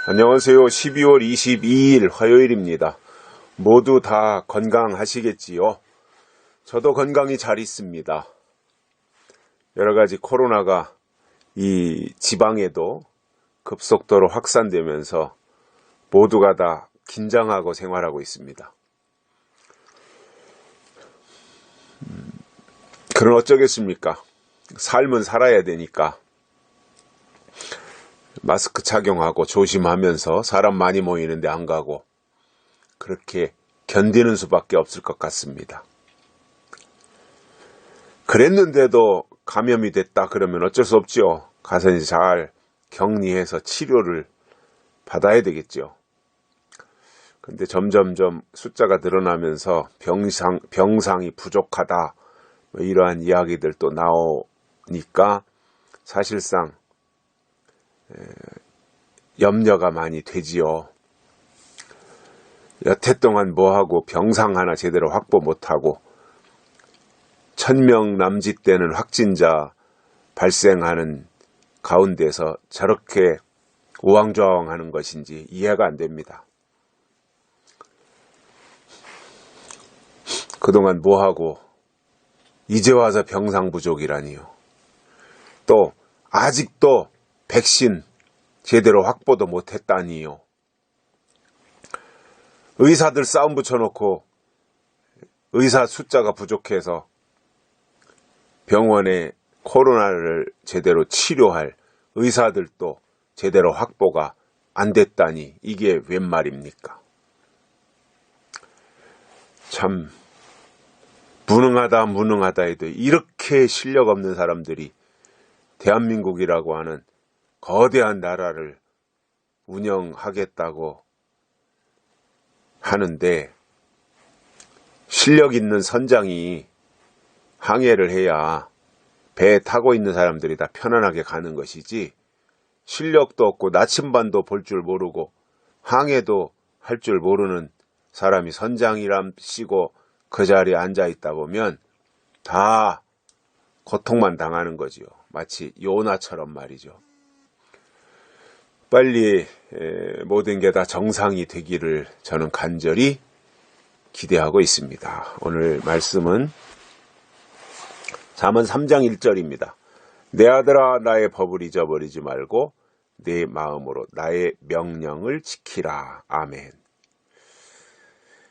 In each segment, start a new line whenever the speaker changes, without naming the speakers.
안녕하세요. 12월 22일 화요일입니다. 모두 다 건강하시겠지요? 저도 건강히 잘 있습니다. 여러가지 코로나가 이 지방에도 급속도로 확산되면서 모두가 다 긴장하고 생활하고 있습니다. 그럼 어쩌겠습니까? 삶은 살아야 되니까 마스크 착용하고 조심하면서 사람 많이 모이는데 안 가고 그렇게 견디는 수밖에 없을 것 같습니다. 그랬는데도 감염이 됐다 그러면 어쩔 수 없죠. 가서 이제 잘 격리해서 치료를 받아야 되겠죠. 근데 점점점 숫자가 늘어나면서 병상이 부족하다 뭐 이러한 이야기들 또 나오니까 사실상 염려가 많이 되지요. 여태 동안 뭐하고 병상 하나 제대로 확보 못하고 1000명 남짓되는 확진자 발생하는 가운데서 저렇게 우왕좌왕하는 것인지 이해가 안 됩니다. 그동안 뭐하고 이제 와서 병상 부족이라니요. 또 아직도 백신 제대로 확보도 못했다니요. 의사들 싸움 붙여놓고 의사 숫자가 부족해서 병원에 코로나를 제대로 치료할 의사들도 제대로 확보가 안 됐다니 이게 웬 말입니까? 참 무능하다 해도 이렇게 실력 없는 사람들이 대한민국이라고 하는 거대한 나라를 운영하겠다고 하는데 실력 있는 선장이 항해를 해야 배에 타고 있는 사람들이 다 편안하게 가는 것이지 실력도 없고 나침반도 볼 줄 모르고 항해도 할 줄 모르는 사람이 선장이랍시고 그 자리에 앉아 있다 보면 다 고통만 당하는 거지요. 마치 요나처럼 말이죠. 빨리 모든 게 다 정상이 되기를 저는 간절히 기대하고 있습니다. 오늘 말씀은 잠언 3장 1절입니다. 내 아들아 나의 법을 잊어버리지 말고 내 마음으로 나의 명령을 지키라. 아멘.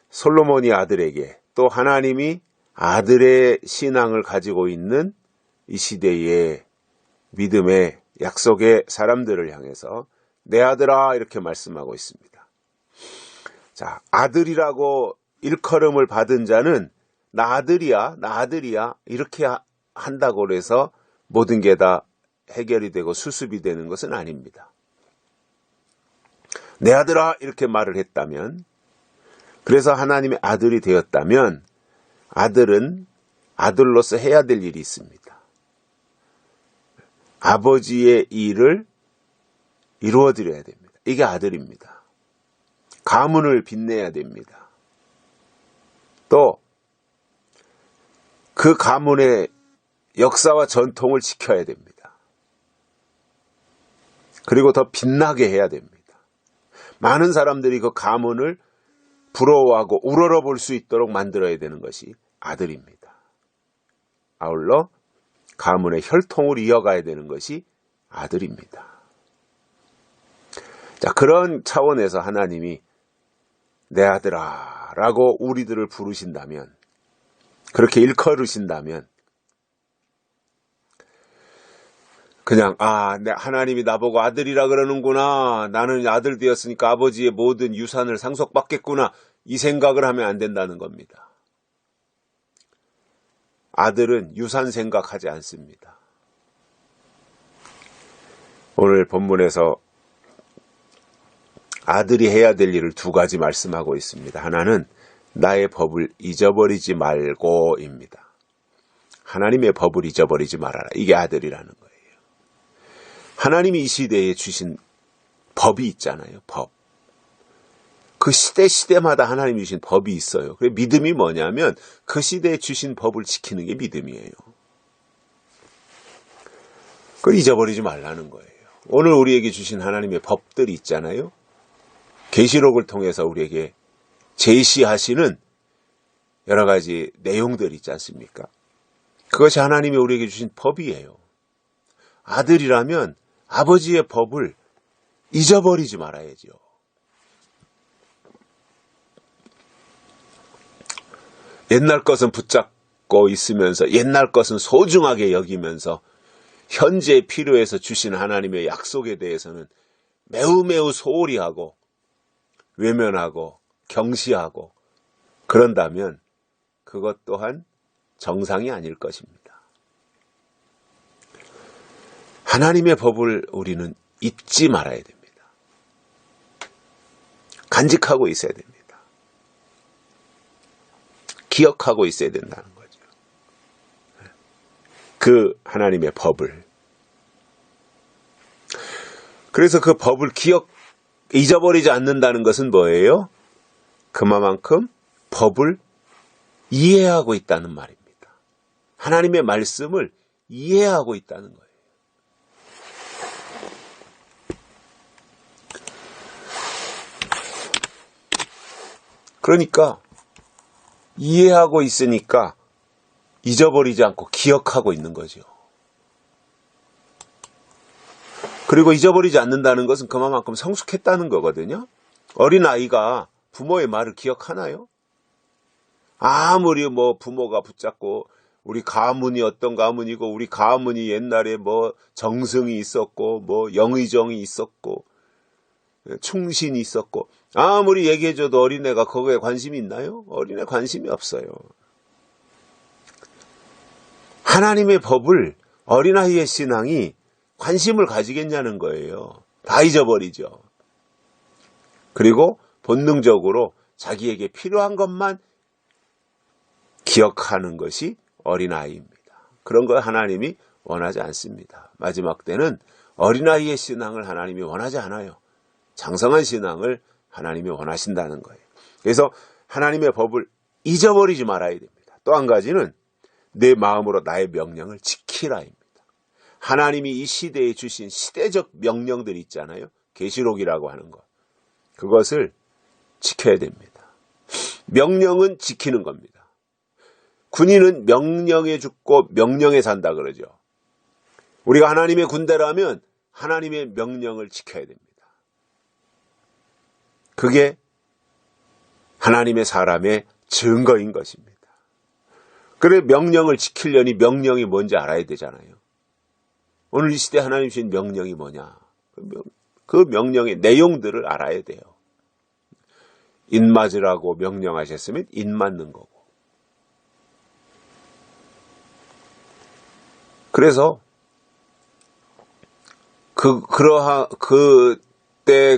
솔로몬이 아들에게 또 하나님이 아들의 신앙을 가지고 있는 이 시대의 믿음의 약속의 사람들을 향해서 내 아들아 이렇게 말씀하고 있습니다. 자, 아들이라고 일컬음을 받은 자는 나 아들이야 이렇게 한다고 해서 모든 게 다 해결이 되고 수습이 되는 것은 아닙니다. 내 아들아 이렇게 말을 했다면, 그래서 하나님의 아들이 되었다면 아들은 아들로서 해야 될 일이 있습니다. 아버지의 일을 이루어드려야 됩니다. 이게 아들입니다. 가문을 빛내야 됩니다. 또 그 가문의 역사와 전통을 지켜야 됩니다. 그리고 더 빛나게 해야 됩니다. 많은 사람들이 그 가문을 부러워하고 우러러 볼 수 있도록 만들어야 되는 것이 아들입니다. 아울러 가문의 혈통을 이어가야 되는 것이 아들입니다. 자, 그런 차원에서 하나님이 내 아들아 라고 우리들을 부르신다면, 그렇게 일컬으신다면 그냥 하나님이 나보고 아들이라 그러는구나, 나는 아들 되었으니까 아버지의 모든 유산을 상속받겠구나, 이 생각을 하면 안 된다는 겁니다. 아들은 유산 생각하지 않습니다. 오늘 본문에서 아들이 해야 될 일을 두 가지 말씀하고 있습니다. 하나는 나의 법을 잊어버리지 말고입니다. 하나님의 법을 잊어버리지 말아라. 이게 아들이라는 거예요. 하나님이 이 시대에 주신 법이 있잖아요. 법. 그 시대마다 하나님이 주신 법이 있어요. 그래, 믿음이 뭐냐면 그 시대에 주신 법을 지키는 게 믿음이에요. 그걸 잊어버리지 말라는 거예요. 오늘 우리에게 주신 하나님의 법들이 있잖아요. 계시록을 통해서 우리에게 제시하시는 여러 가지 내용들이 있지 않습니까? 그것이 하나님이 우리에게 주신 법이에요. 아들이라면 아버지의 법을 잊어버리지 말아야죠. 옛날 것은 붙잡고 있으면서 옛날 것은 소중하게 여기면서 현재에 필요해서 주신 하나님의 약속에 대해서는 매우 소홀히 하고 외면하고 경시하고 그런다면 그것 또한 정상이 아닐 것입니다. 하나님의 법을 우리는 잊지 말아야 됩니다. 간직하고 있어야 됩니다. 기억하고 있어야 된다는 거죠. 그 하나님의 법을. 그래서 그 법을 잊어버리지 않는다는 것은 뭐예요? 그만큼 법을 이해하고 있다는 말입니다. 하나님의 말씀을 이해하고 있다는 거예요. 그러니까 이해하고 있으니까 잊어버리지 않고 기억하고 있는 거죠. 그리고 잊어버리지 않는다는 것은 그만큼 성숙했다는 거거든요. 어린아이가 부모의 말을 기억하나요? 아무리 부모가 붙잡고 우리 가문이 어떤 가문이고 우리 가문이 옛날에 정승이 있었고 영의정이 있었고 충신이 있었고 아무리 얘기해줘도 어린애가 거기에 관심이 있나요? 어린애 관심이 없어요. 하나님의 법을 어린아이의 신앙이 관심을 가지겠냐는 거예요. 다 잊어버리죠. 그리고 본능적으로 자기에게 필요한 것만 기억하는 것이 어린아이입니다. 그런 걸 하나님이 원하지 않습니다. 마지막 때는 어린아이의 신앙을 하나님이 원하지 않아요. 장성한 신앙을 하나님이 원하신다는 거예요. 그래서 하나님의 법을 잊어버리지 말아야 됩니다. 또 한 가지는 내 마음으로 나의 명령을 지키라입니다. 하나님이 이 시대에 주신 시대적 명령들이 있잖아요. 계시록이라고 하는 것. 그것을 지켜야 됩니다. 명령은 지키는 겁니다. 군인은 명령에 죽고 명령에 산다 그러죠. 우리가 하나님의 군대라면 하나님의 명령을 지켜야 됩니다. 그게 하나님의 사람의 증거인 것입니다. 그래 명령을 지키려니 명령이 뭔지 알아야 되잖아요. 오늘 이 시대 하나님 주신 명령이 뭐냐? 그 명령의 내용들을 알아야 돼요. 인 맞으라고 명령하셨으면 인 맞는 거고. 그래서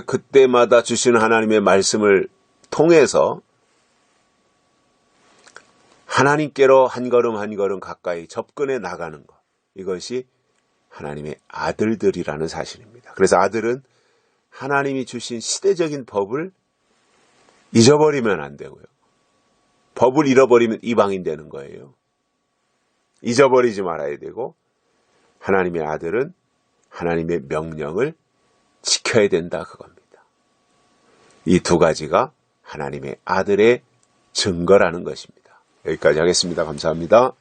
그때마다 주시는 하나님의 말씀을 통해서 하나님께로 한 걸음 한 걸음 가까이 접근해 나가는 것. 이것이 하나님의 아들들이라는 사실입니다. 그래서 아들은 하나님이 주신 시대적인 법을 잊어버리면 안 되고요. 법을 잃어버리면 이방인 되는 거예요. 잊어버리지 말아야 되고 하나님의 아들은 하나님의 명령을 지켜야 된다 그겁니다. 이 두 가지가 하나님의 아들의 증거라는 것입니다. 여기까지 하겠습니다. 감사합니다.